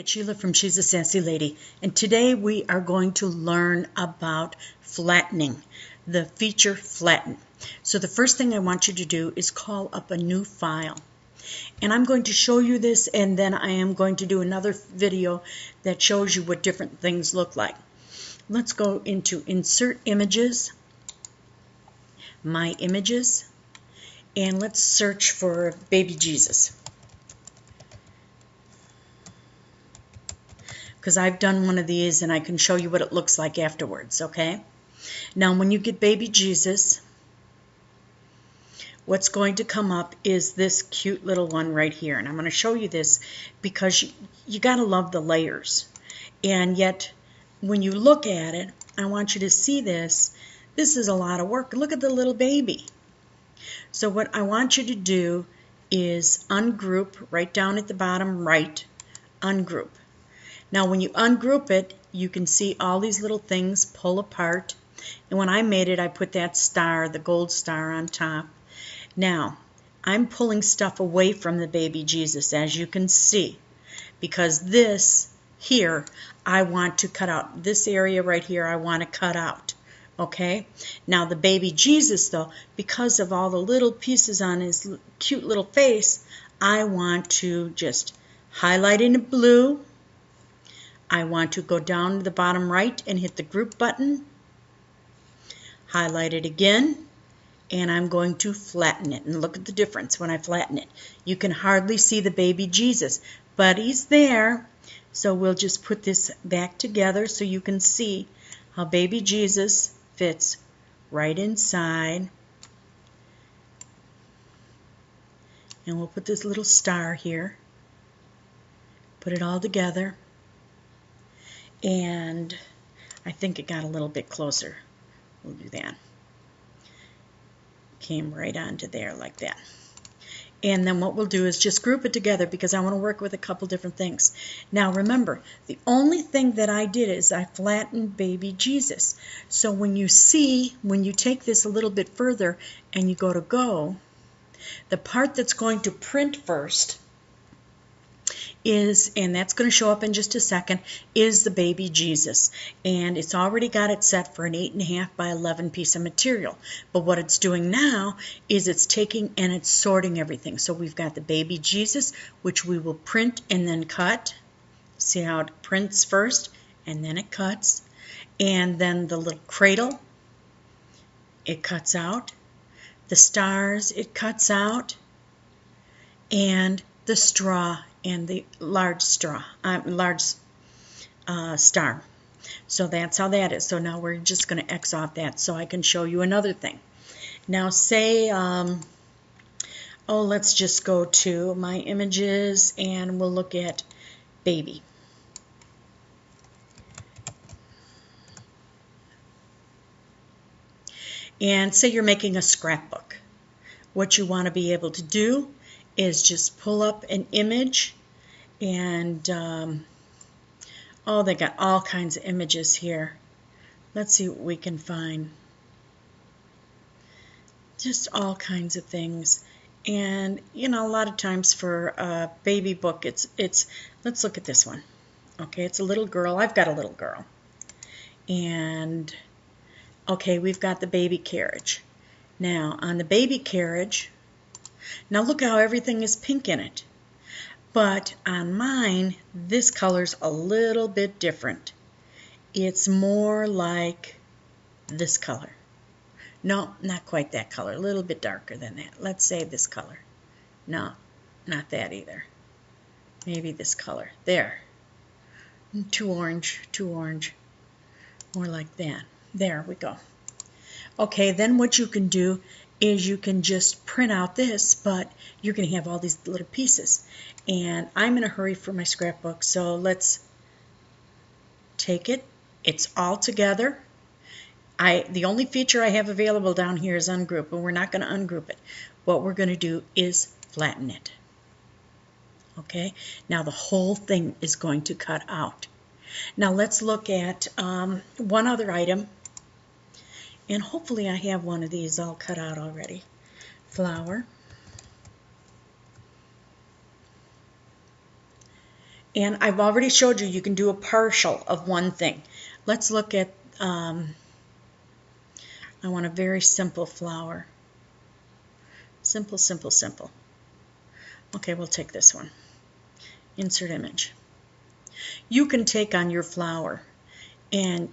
it's Sheila from She's a Sassy Lady, and today we are going to learn about flattening, the feature flatten. So the first thing I want you to do is call up a new file. And I'm going to show you this, and then I am going to do another video that shows you what different things look like. Let's go into Insert Images, My Images, and let's search for Baby Jesus. Because I've done one of these and I can show you what it looks like afterwards, okay? Now when you get Baby Jesus, what's going to come up is this cute little one right here. And I'm going to show you this because you got to love the layers. And yet when you look at it, I want you to see this. This is a lot of work. Look at the little baby. So what I want you to do is ungroup right down at the bottom right, ungroup. Now when you ungroup it, you can see all these little things pull apart. And when I made it, I put that star, the gold star on top. Now, I'm pulling stuff away from the Baby Jesus, as you can see, because this here, I want to cut out. This area right here, I want to cut out. Okay? Now the Baby Jesus, though, because of all the little pieces on his cute little face, I want to just highlight in blue. I want to go down to the bottom right and hit the group button, highlight it again, and I'm going to flatten it. And look at the difference when I flatten it. You can hardly see the Baby Jesus, but he's there. So we'll just put this back together so you can see how Baby Jesus fits right inside. And we'll put this little star here, put it all together. And I think it got a little bit closer. We'll do that. Came right onto there like that. And then what we'll do is just group it together because I want to work with a couple different things. Now remember, the only thing that I did is I flattened Baby Jesus. So when you see, when you take this a little bit further and you go to go, the part that's going to print first is, and that's going to show up in just a second, is the Baby Jesus. And it's already got it set for an 8.5 by 11 piece of material. But what it's doing now is it's taking and it's sorting everything. So we've got the Baby Jesus, which we will print and then cut. See how it prints first and then it cuts. And then the little cradle, it cuts out. The stars, it cuts out. And the straw and the large star. So that's how that is. So now we're just going to X off that so I can show you another thing. Now say, let's just go to My Images and we'll look at Baby. And say you're making a scrapbook. What you want to be able to do is just pull up an image and they got all kinds of images here. Let's see what we can find. Just all kinds of things. And you know, a lot of times for a baby book, it's let's look at this one. Okay, it's a little girl. I've got a little girl. And okay, we've got the baby carriage. Now on the baby carriage, now look how everything is pink in it. But on mine, this color's a little bit different. It's more like this color. No, not quite that color. A little bit darker than that. Let's say this color. No, not that either. Maybe this color. There. Too orange, too orange. More like that. There we go. Okay, then what you can do is you can just print out this, but you're going to have all these little pieces. And I'm in a hurry for my scrapbook, so let's take it. It's all together. The only feature I have available down here is ungroup, and we're not going to ungroup it. What we're going to do is flatten it. Okay? Now the whole thing is going to cut out. Now let's look at one other item. And hopefully I have one of these all cut out already. Flower. And I've already showed you can do a partial of one thing. Let's look at, I want a very simple flower. Simple, simple, simple. Okay, we'll take this one. Insert image. You can take on your flower and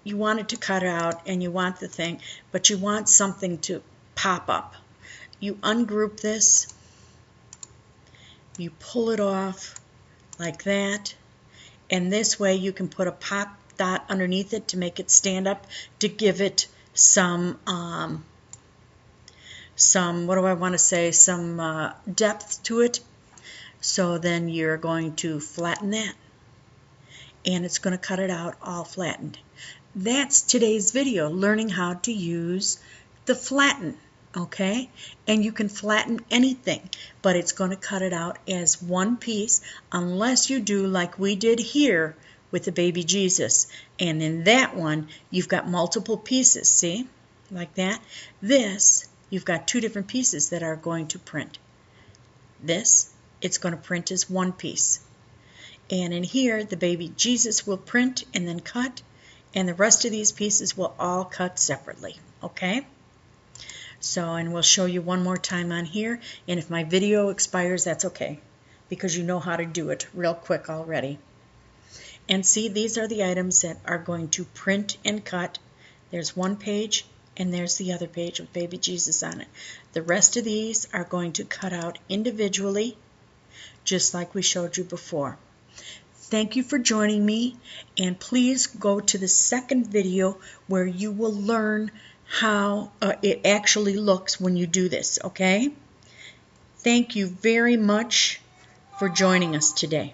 you want it to cut out and you want the thing, but you want something to pop up. You ungroup this, you pull it off like that, and this way you can put a pop dot underneath it to make it stand up, to give it some what do I want to say, some depth to it. So then you're going to flatten that, and it's going to cut it out all flattened. That's today's video, learning how to use the flatten. Okay, and you can flatten anything, but it's going to cut it out as one piece, unless you do like we did here with the baby Jesus. And in that one you've got multiple pieces, see, like that. This, you've got two different pieces that are going to print. This, it's going to print as one piece, and in here the baby Jesus will print and then cut, and the rest of these pieces will all cut separately. Okay, so, and we'll show you one more time on here, and if my video expires, that's okay, because you know how to do it real quick already. And see, these are the items that are going to print and cut. There's one page, and there's the other page with baby Jesus on it. The rest of these are going to cut out individually, just like we showed you before. Thank you for joining me, and please go to the second video where you will learn how it actually looks when you do this, okay? Thank you very much for joining us today.